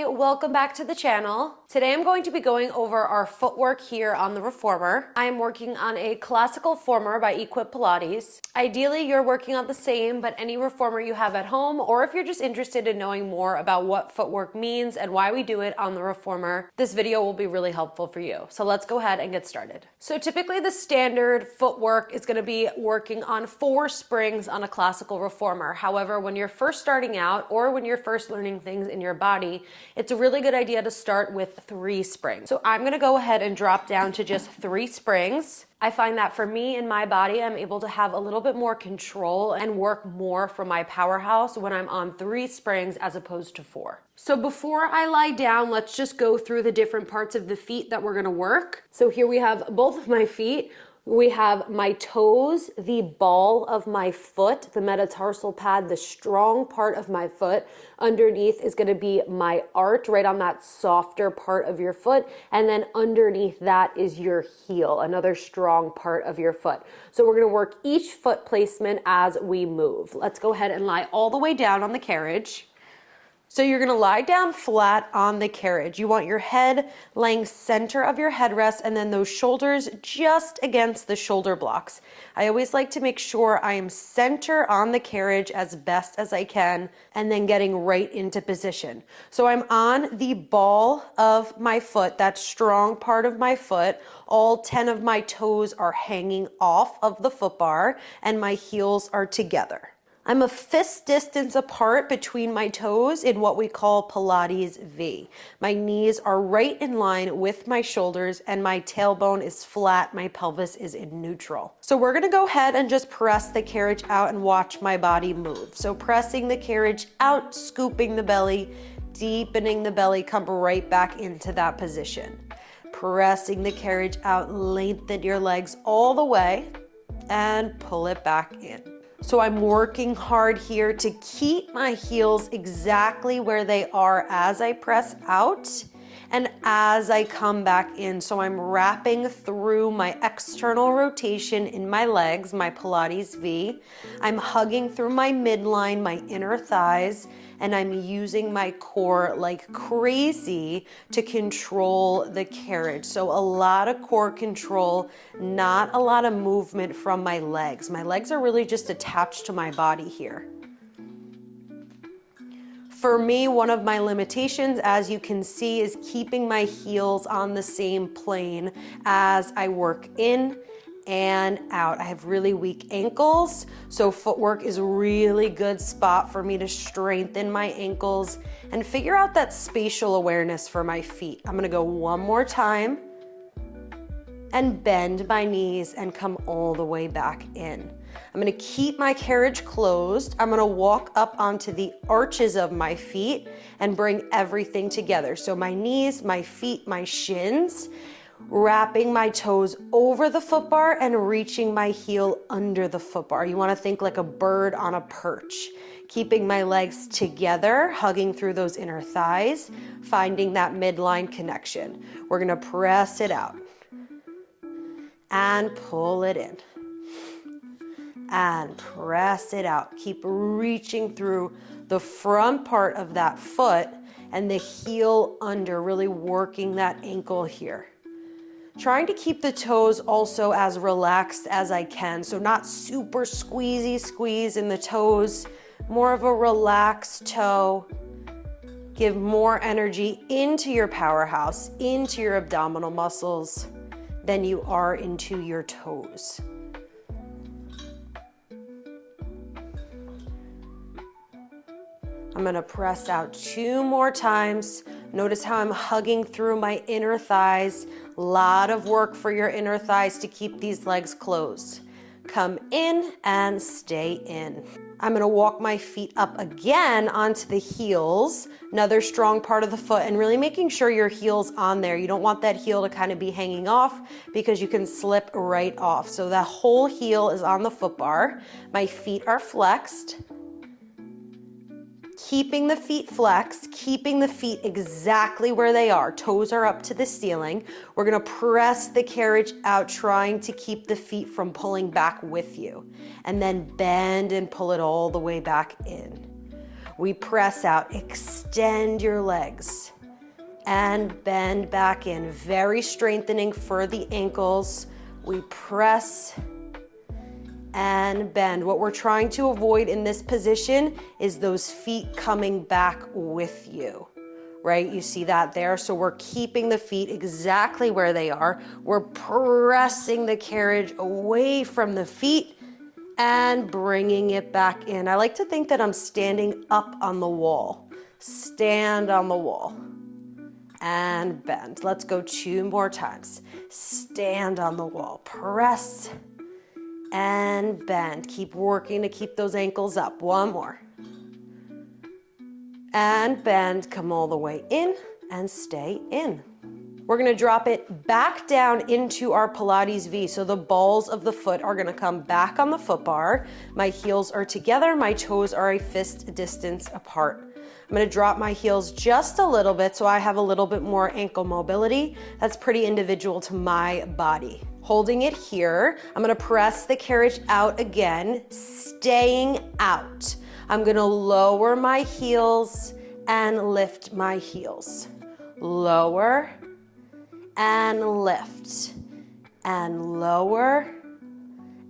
everybody, welcome back to the channel. Today I'm going to be going over our footwork here on the Reformer. I am working on a classical former by Equip Pilates. Ideally you're working on the same, but any Reformer you have at home, or if you're just interested in knowing more about what footwork means and why we do it on the Reformer, this video will be really helpful for you. So let's go ahead and get started. So typically the standard footwork is going to be working on 4 springs on a classical Reformer. However, when you're first starting out or when you're first learning things in your body, it's a really good idea to start with 3 springs. So I'm gonna go ahead and drop down to just 3 springs. I find that for me in my body, I'm able to have a little bit more control and work more from my powerhouse when I'm on 3 springs as opposed to 4. So before I lie down, let's just go through the different parts of the feet that we're gonna work. So here we have both of my feet. We have my toes, the ball of my foot, the metatarsal pad, the strong part of my foot. Underneath is going to be my arch, right on that softer part of your foot. And then underneath that is your heel, another strong part of your foot. So we're going to work each foot placement as we move. Let's go ahead and lie all the way down on the carriage. So you're gonna lie down flat on the carriage. You want your head laying center of your headrest and then those shoulders just against the shoulder blocks. I always like to make sure I am center on the carriage as best as I can and then getting right into position. So I'm on the ball of my foot, that strong part of my foot. All 10 of my toes are hanging off of the foot bar and my heels are together. I'm a fist distance apart between my toes in what we call Pilates V. My knees are right in line with my shoulders and my tailbone is flat, my pelvis is in neutral. So we're gonna go ahead and just press the carriage out and watch my body move. So pressing the carriage out, scooping the belly, deepening the belly, come right back into that position. Pressing the carriage out, lengthen your legs all the way and pull it back in. So I'm working hard here to keep my heels exactly where they are as I press out and as I come back in. So I'm wrapping through my external rotation in my legs, my Pilates V. I'm hugging through my midline, my inner thighs, and I'm using my core like crazy to control the carriage. So a lot of core control, not a lot of movement from my legs. My legs are really just attached to my body here. For me, one of my limitations, as you can see, is keeping my heels on the same plane as I work in and out. I have really weak ankles, so footwork is a really good spot for me to strengthen my ankles and figure out that spatial awareness for my feet. I'm gonna go one more time and bend my knees and come all the way back in. I'm gonna keep my carriage closed. I'm gonna walk up onto the arches of my feet and bring everything together. So my knees, my feet, my shins, wrapping my toes over the foot bar and reaching my heel under the foot bar. You wanna think like a bird on a perch. Keeping my legs together, hugging through those inner thighs, finding that midline connection. We're gonna press it out and pull it in and press it out. Keep reaching through the front part of that foot and the heel under, really working that ankle here. Trying to keep the toes also as relaxed as I can. So not super squeezy squeeze in the toes, more of a relaxed toe. Give more energy into your powerhouse, into your abdominal muscles than you are into your toes. I'm gonna press out 2 more times. Notice how I'm hugging through my inner thighs. A lot of work for your inner thighs to keep these legs closed. Come in and stay in. I'm gonna walk my feet up again onto the heels, another strong part of the foot, and really making sure your heel's on there. You don't want that heel to kind of be hanging off because you can slip right off. So that whole heel is on the foot bar. My feet are flexed. Keeping the feet flexed, keeping the feet exactly where they are. Toes are up to the ceiling. We're gonna press the carriage out, trying to keep the feet from pulling back with you. And then bend and pull it all the way back in. We press out, extend your legs. and bend back in. Very strengthening for the ankles. We press and bend. What we're trying to avoid in this position is those feet coming back with you, right? You see that there? So we're keeping the feet exactly where they are. We're pressing the carriage away from the feet and bringing it back in. I like to think that I'm standing up on the wall. Stand on the wall and bend. Let's go 2 more times. Stand on the wall, press and bend. Keep working to keep those ankles up. 1 more. And bend, come all the way in and stay in. We're gonna drop it back down into our Pilates V. So the balls of the foot are gonna come back on the foot bar. My heels are together, my toes are a fist distance apart. I'm gonna drop my heels just a little bit so I have a little bit more ankle mobility. That's pretty individual to my body. Holding it here, I'm gonna press the carriage out again, staying out. I'm gonna lower my heels and lift my heels. Lower and lift, and lower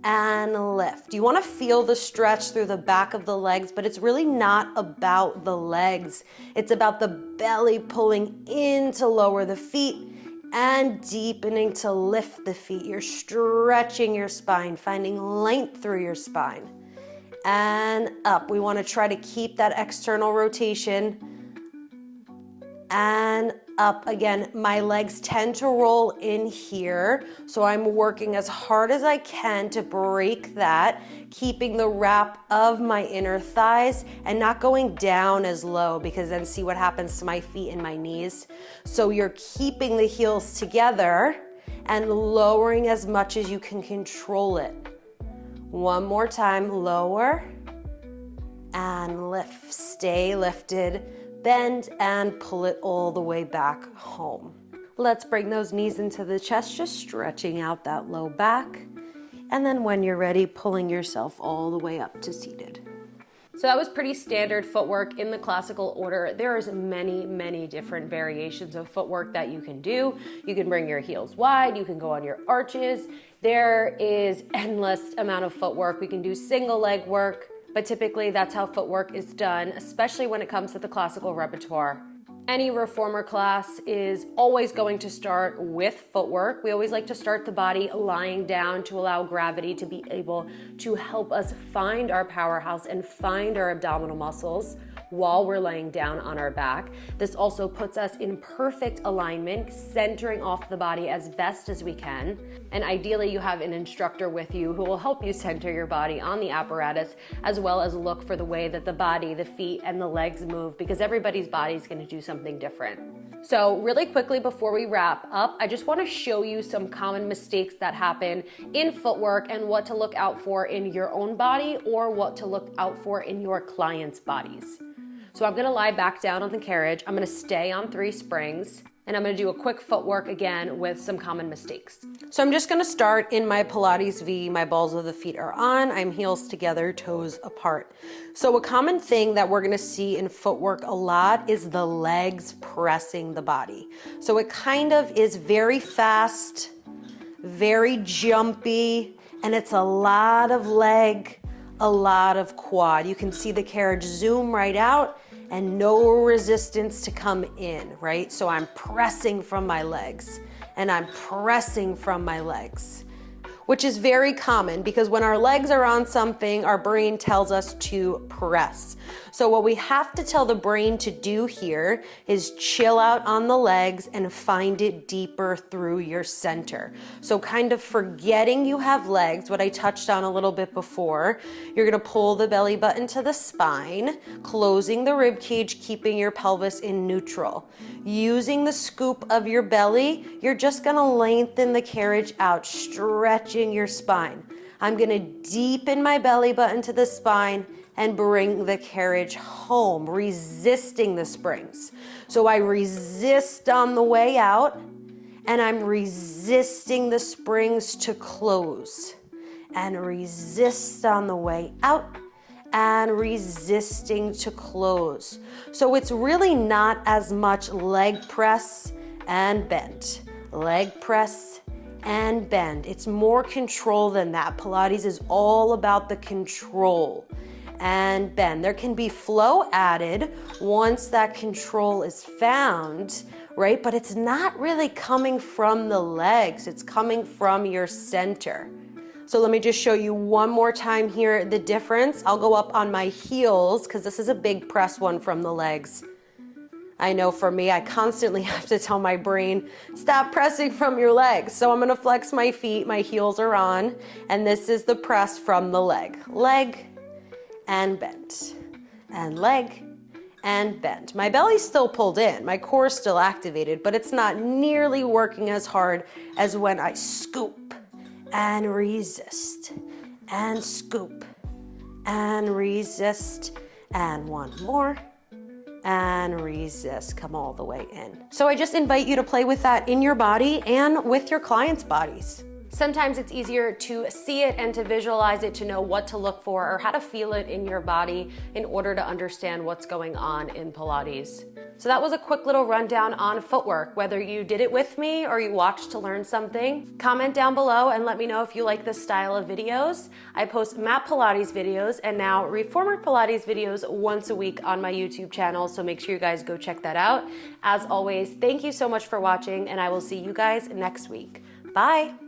and lift. You wanna feel the stretch through the back of the legs, but it's really not about the legs. It's about the belly pulling in to lower the feet and deepening to lift the feet. You're stretching your spine, finding length through your spine. And up. We wanna try to keep that external rotation. And up again. My legs tend to roll in here, so I'm working as hard as I can to break that, keeping the wrap of my inner thighs and not going down as low, because then see what happens to my feet and my knees. So you're keeping the heels together and lowering as much as you can control it. 1 more time, lower and lift. Stay lifted. Bend and pull it all the way back home. Let's bring those knees into the chest, just stretching out that low back. And then when you're ready, pulling yourself all the way up to seated. So that was pretty standard footwork in the classical order. There's many different variations of footwork that you can do. You can bring your heels wide, you can go on your arches. There is endless amount of footwork. We can do single leg work, but typically that's how footwork is done, especially when it comes to the classical repertoire. Any reformer class is always going to start with footwork. We always like to start the body lying down to allow gravity to be able to help us find our powerhouse and find our abdominal muscles while we're laying down on our back. This also puts us in perfect alignment, centering off the body as best as we can. And ideally you have an instructor with you who will help you center your body on the apparatus, as well as look for the way that the body, the feet, and the legs move, because everybody's body is going to do something different. So really quickly before we wrap up, I just want to show you some common mistakes that happen in footwork and what to look out for in your own body or what to look out for in your clients' bodies. So I'm gonna lie back down on the carriage. I'm gonna stay on 3 springs, and I'm gonna do a quick footwork again with some common mistakes. So I'm just gonna start in my Pilates V. My balls of the feet are on. I'm heels together, toes apart. So a common thing that we're gonna see in footwork a lot is the legs pressing the body. So it kind of is very fast, very jumpy, and it's a lot of leg, a lot of quad. You can see the carriage zoom right out and no resistance to come in, right? So I'm pressing from my legs and I'm pressing from my legs, which is very common because when our legs are on something, our brain tells us to press. So what we have to tell the brain to do here is chill out on the legs and find it deeper through your center. So kind of forgetting you have legs, what I touched on a little bit before, you're gonna pull the belly button to the spine, closing the rib cage, keeping your pelvis in neutral. Using the scoop of your belly, you're just gonna lengthen the carriage out, stretching your spine. I'm gonna deepen my belly button to the spine and bring the carriage home, resisting the springs. So I resist on the way out, and I'm resisting the springs to close, and resist on the way out, and resisting to close. So it's really not as much leg press and bend, leg press and bend. It's more control than that. Pilates is all about the control and bend. There can be flow added once that control is found, right? But it's not really coming from the legs, it's coming from your center. So let me just show you one more time here the difference. I'll go up on my heels because this is a big press one from the legs. I know for me, I constantly have to tell my brain, stop pressing from your legs. So I'm gonna flex my feet, my heels are on, and this is the press from the leg. Leg and bend, and leg and bend. My belly's still pulled in, my core's still activated, but it's not nearly working as hard as when I scoop and resist, and scoop and resist, and one more. And resist, come all the way in. So I just invite you to play with that in your body and with your clients' bodies. Sometimes it's easier to see it and to visualize it to know what to look for or how to feel it in your body in order to understand what's going on in Pilates. So that was a quick little rundown on footwork. Whether you did it with me or you watched to learn something, comment down below and let me know if you like this style of videos. I post mat Pilates videos and now Reformer Pilates videos once a week on my YouTube channel, so make sure you guys go check that out. As always, thank you so much for watching and I will see you guys next week. Bye.